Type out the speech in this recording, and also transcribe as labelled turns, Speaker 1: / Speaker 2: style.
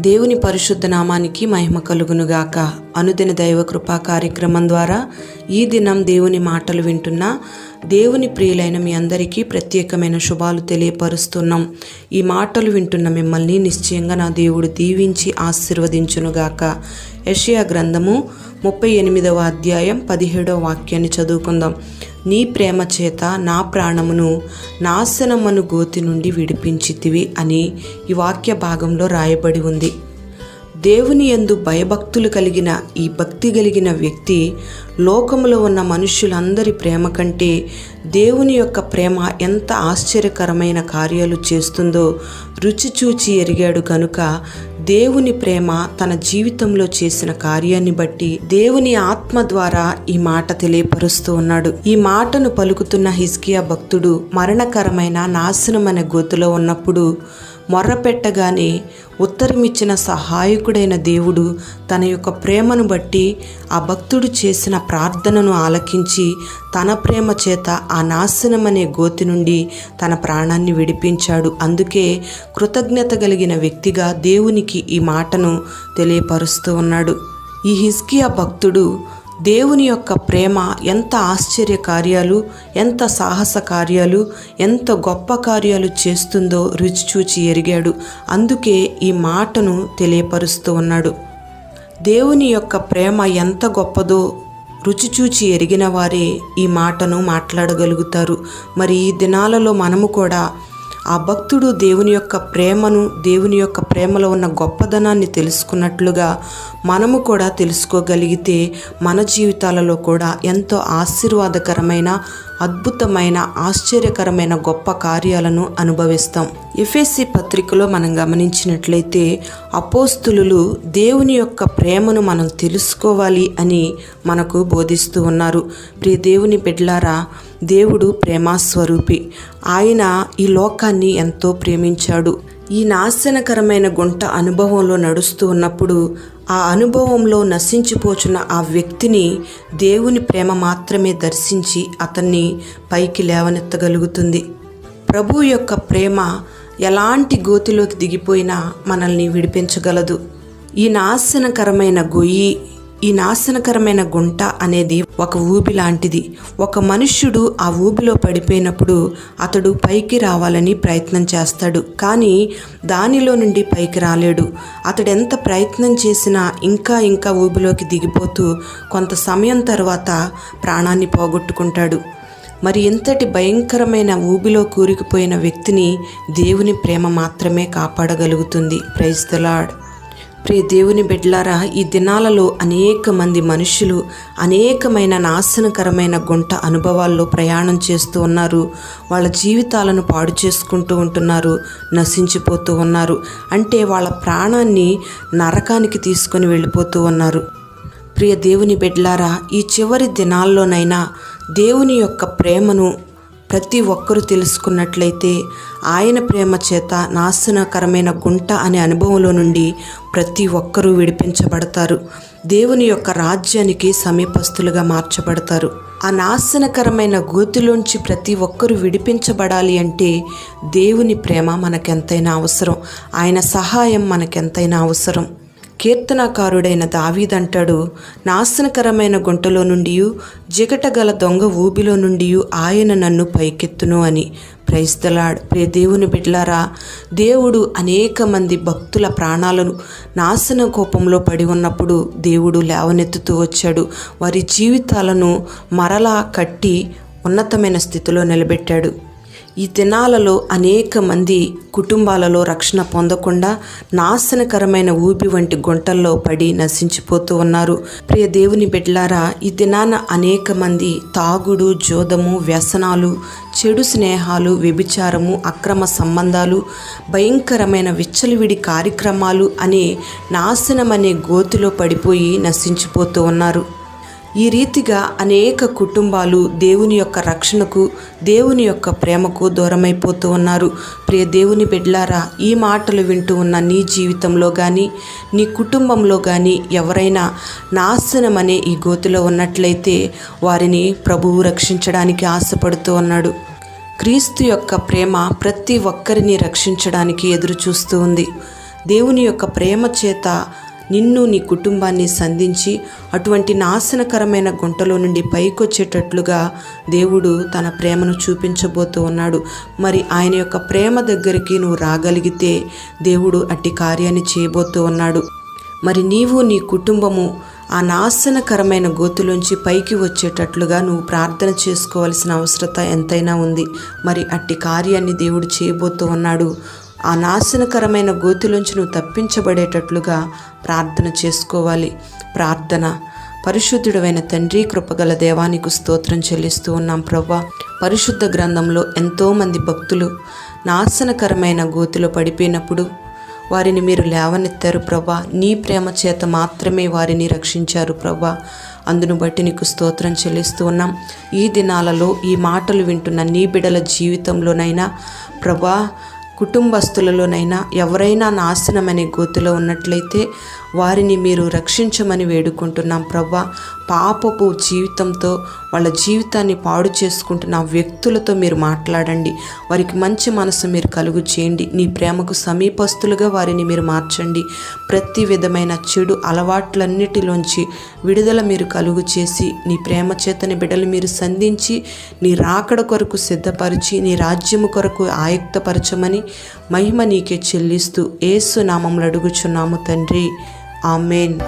Speaker 1: దేవుని పరిశుద్ధ నామానికి మహిమ కలుగునుగాక. అనుదిన దైవ కృపా కార్యక్రమం ద్వారా ఈ దినం దేవుని మాటలు వింటున్న దేవుని ప్రియులైన మీ అందరికీ ప్రత్యేకమైన శుభాలు తెలియపరుస్తున్నాం. ఈ మాటలు వింటున్న మిమ్మల్ని నిశ్చయంగా నా దేవుడు దీవించి ఆశీర్వదించునుగాక. యెషయా గ్రంథము 38వ అధ్యాయం 17వ వాక్యాన్ని చదువుకుందాం. నీ ప్రేమ చేత నా ప్రాణమును నాశనమను గోతి నుండి విడిపించితివి అని ఈ వాక్య భాగంలో రాయబడి ఉంది. దేవుని యందు భయభక్తులు కలిగిన ఈ భక్తి కలిగిన వ్యక్తి లోకములో ఉన్న మనుష్యులందరి ప్రేమ కంటే దేవుని యొక్క ప్రేమ ఎంత ఆశ్చర్యకరమైన కార్యాలు చేస్తుందో రుచి చూచి ఎరిగాడు కనుక దేవుని ప్రేమ తన జీవితంలో చేసిన కార్యాన్ని బట్టి దేవుని ఆత్మ ద్వారా ఈ మాట తెలియపరుస్తూ ఉన్నాడు. ఈ మాటను పలుకుతున్న హిజ్కియా భక్తుడు మరణకరమైన నాశనమనే గోతులో ఉన్నప్పుడు మొర్రపెట్టగానే ఉత్తరమిచ్చిన సహాయకుడైన దేవుడు తన యొక్క ప్రేమను బట్టి ఆ భక్తుడు చేసిన ప్రార్థనను ఆలకించి తన ప్రేమ చేత ఆ నాశనమనే గోతి నుండి తన ప్రాణాన్ని విడిపించాడు. అందుకే కృతజ్ఞత కలిగిన వ్యక్తిగా దేవునికి ఈ మాటను తెలియపరుస్తూ ఉన్నాడు. ఈ హిజ్కియా భక్తుడు దేవుని యొక్క ప్రేమ ఎంత ఆశ్చర్య కార్యాలు, ఎంత సాహస కార్యాలు, ఎంత గొప్ప కార్యాలు చేస్తుందో రుచి చూచి ఎరిగాడు. అందుకే ఈ మాటను తెలియపరుస్తూ ఉన్నాడు. దేవుని యొక్క ప్రేమ ఎంత గొప్పదో రుచి చూచి ఎరిగిన వారే ఈ మాటను మాట్లాడగలుగుతారు. మరి ఈ దినాలలో మనము కూడా ఆ భక్తుడు దేవుని యొక్క ప్రేమను, దేవుని యొక్క ప్రేమలో ఉన్న గొప్పదనాన్ని తెలుసుకున్నట్లుగా మనము కూడా తెలుసుకోగలిగితే మన జీవితాలలో కూడా ఎంతో ఆశీర్వాదకరమైన, అద్భుతమైన, ఆశ్చర్యకరమైన గొప్ప కార్యాలను అనుభవిస్తాం. ఎఫెసీ పత్రికలో మనం గమనించినట్లయితే అపోస్తులు దేవుని యొక్క ప్రేమను మనం తెలుసుకోవాలి అని మనకు బోధిస్తూ ఉన్నారు. ప్రియ దేవుని బిడ్డలారా, దేవుడు ప్రేమాస్వరూపి. ఆయన ఈ లోకాన్ని ఎంతో ప్రేమించాడు. ఈ నాశనకరమైన గుంట అనుభవంలో నడుస్తూ ఉన్నప్పుడు ఆ అనుభవంలో నశించిపోచున్న ఆ వ్యక్తిని దేవుని ప్రేమ మాత్రమే దర్శించి అతన్ని పైకి లేవనెత్తగలుగుతుంది. ప్రభు యొక్క ప్రేమ ఎలాంటి గోతిలోకి దిగిపోయినా మనల్ని విడిపించగలదు. ఈ నాశనకరమైన గొయ్యి, ఈ నాశనకరమైన గుంట అనేది ఒక ఊబి లాంటిది. ఒక మనుష్యుడు ఆ ఊబిలో పడిపోయినప్పుడు అతడు పైకి రావాలని ప్రయత్నం చేస్తాడు, కానీ దానిలో నుండి పైకి రాలేడు. అతడు ఎంత ప్రయత్నం చేసినా ఇంకా ఊబిలోకి దిగిపోతూ కొంత సమయం తర్వాత ప్రాణాన్ని పోగొట్టుకుంటాడు. మరి ఇంతటి భయంకరమైన ఊబిలో కూరుకుపోయిన వ్యక్తిని దేవుని ప్రేమ మాత్రమే కాపాడగలుగుతుంది. Praise the Lord. ప్రియ దేవుని బిడ్డలారా, ఈ దినాలలో అనేక మంది మనుషులు అనేకమైన నాశనకరమైన గుంట అనుభవాల్లో ప్రయాణం చేస్తూ ఉన్నారు. వాళ్ళ జీవితాలను పాడు చేసుకుంటూ ఉంటున్నారు, నశించిపోతూ ఉన్నారు. అంటే వాళ్ళ ప్రాణాన్ని నరకానికి తీసుకొని వెళ్ళిపోతూ ఉన్నారు. ప్రియ దేవుని బిడ్డలారా, ఈ చివరి దినాల్లోనైనా దేవుని యొక్క ప్రేమను ప్రతి ఒక్కరూ తెలుసుకున్నట్లయితే ఆయన ప్రేమ చేత నాశనకరమైన గుంట అనే అనుభవంలో నుండి ప్రతి ఒక్కరూ విడిపించబడతారు. దేవుని యొక్క రాజ్యానికి సమీపస్తులుగా మార్చబడతారు. ఆ నాశనకరమైన గోతిలోంచి ప్రతి ఒక్కరూ విడిపించబడాలి అంటే దేవుని ప్రేమ మనకెంతైనా అవసరం. ఆయన సహాయం మనకెంతైనా అవసరం. కీర్తనాకారుడైన దావీదంటాడు, నాశనకరమైన గుంటలో నుండి, జిగటగల దొంగ ఊబిలో నుండి ఆయన నన్ను పైకెత్తును అని. Praise the Lord. ప్రియ దేవుని బిడ్డలారా, దేవుడు అనేక మంది భక్తుల ప్రాణాలను నాశన కోపంలో పడి ఉన్నప్పుడు దేవుడు లేవనెత్తుతూ వచ్చాడు. వారి జీవితాలను మరలా కట్టి ఉన్నతమైన స్థితిలో నిలబెట్టాడు. ఈ దినాలలో అనేక మంది కుటుంబాలలో రక్షణ పొందకుండా నాశనకరమైన ఊబి వంటి గుంటల్లో పడి నశించిపోతూ ఉన్నారు. ప్రియ దేవుని బిడ్డలారా, ఈ దినాన అనేక మంది తాగుడు, జోదము, వ్యసనాలు, చెడు స్నేహాలు, వ్యభిచారము, అక్రమ సంబంధాలు, భయంకరమైన విచ్చలవిడి కార్యక్రమాలు అనే నాశనమనే గోతిలో పడిపోయి నశించిపోతూ ఉన్నారు. ఈ రీతిగా అనేక కుటుంబాలు దేవుని యొక్క రక్షణకు, దేవుని యొక్క ప్రేమకు దూరమైపోతూ ఉన్నారు. ప్రియ దేవుని బిడ్డలారా, ఈ మాటలు వింటూ ఉన్న నీ జీవితంలో కానీ, నీ కుటుంబంలో కానీ ఎవరైనా నాశనమనే ఈ గోతిలో ఉన్నట్లయితే వారిని ప్రభువు రక్షించడానికి ఆశపడుతూ ఉన్నాడు. క్రీస్తు యొక్క ప్రేమ ప్రతి ఒక్కరిని రక్షించడానికి ఎదురు చూస్తూ ఉంది. దేవుని యొక్క ప్రేమ చేత నిన్ను నీ కుటుంబాన్ని సంధించి అటువంటి నాశనకరమైన గుంటలో నుండి పైకొచ్చేటట్లుగా దేవుడు తన ప్రేమను చూపించబోతూ ఉన్నాడు. మరి ఆయన యొక్క ప్రేమ దగ్గరికి నువ్వు రాగలిగితే దేవుడు అట్టి కార్యాన్ని చేయబోతూ ఉన్నాడు. మరి నీవు నీ కుటుంబము ఆ నాశనకరమైన గోతులోంచి పైకి వచ్చేటట్లుగా నువ్వు ప్రార్థన చేసుకోవాల్సిన అవసరత ఎంతైనా ఉంది. మరి అట్టి కార్యాన్ని దేవుడు చేయబోతూ ఉన్నాడు. ఆ నాశనకరమైన గోతిలోంచి నువ్వు తప్పించబడేటట్లుగా ప్రార్థన చేసుకోవాలి. ప్రార్థన. పరిశుద్ధుడైన తండ్రి, కృపగల దేవానికి స్తోత్రం చెల్లిస్తూ ఉన్నాం ప్రభువా. పరిశుద్ధ గ్రంథంలో ఎంతోమంది భక్తులు నాశనకరమైన గోతిలో పడిపోయినప్పుడు వారిని మీరు లేవనెత్తారు ప్రభా. నీ ప్రేమ చేత మాత్రమే వారిని రక్షించారు ప్రభా. అందును బట్టి నీకు స్తోత్రం చెల్లిస్తూ ఉన్నాం. ఈ దినాలలో ఈ మాటలు వింటున్న నీ బిడ్డల జీవితంలోనైనా ప్రభా, కుటుంబస్తులలోనైనా ఎవరైనా నాశనమనే గోతిలో ఉన్నట్లయితే వారిని మీరు రక్షించమని వేడుకుంటున్నాం ప్రభా. పాపపు జీవితంతో వాళ్ళ జీవితాన్ని పాడు చేసుకుంటున్న వ్యక్తులతో మీరు మాట్లాడండి. వారికి మంచి మనసు మీరు కలుగు చేయండి. నీ ప్రేమకు సమీపస్తులుగా వారిని మీరు మార్చండి. ప్రతి విధమైన చెడు అలవాట్లన్నిటిలోంచి విడుదల మీరు కలుగు చేసి నీ ప్రేమ చేతని బిడ్డలు మీరు సంధించి నీ రాకడ కొరకు సిద్ధపరిచి నీ రాజ్యము కొరకు ఆయుక్తపరచమని మహిమ నీకే చెల్లిస్తూ యేసు నామములో అడుగుచున్నాము తండ్రి. ఆమేన్.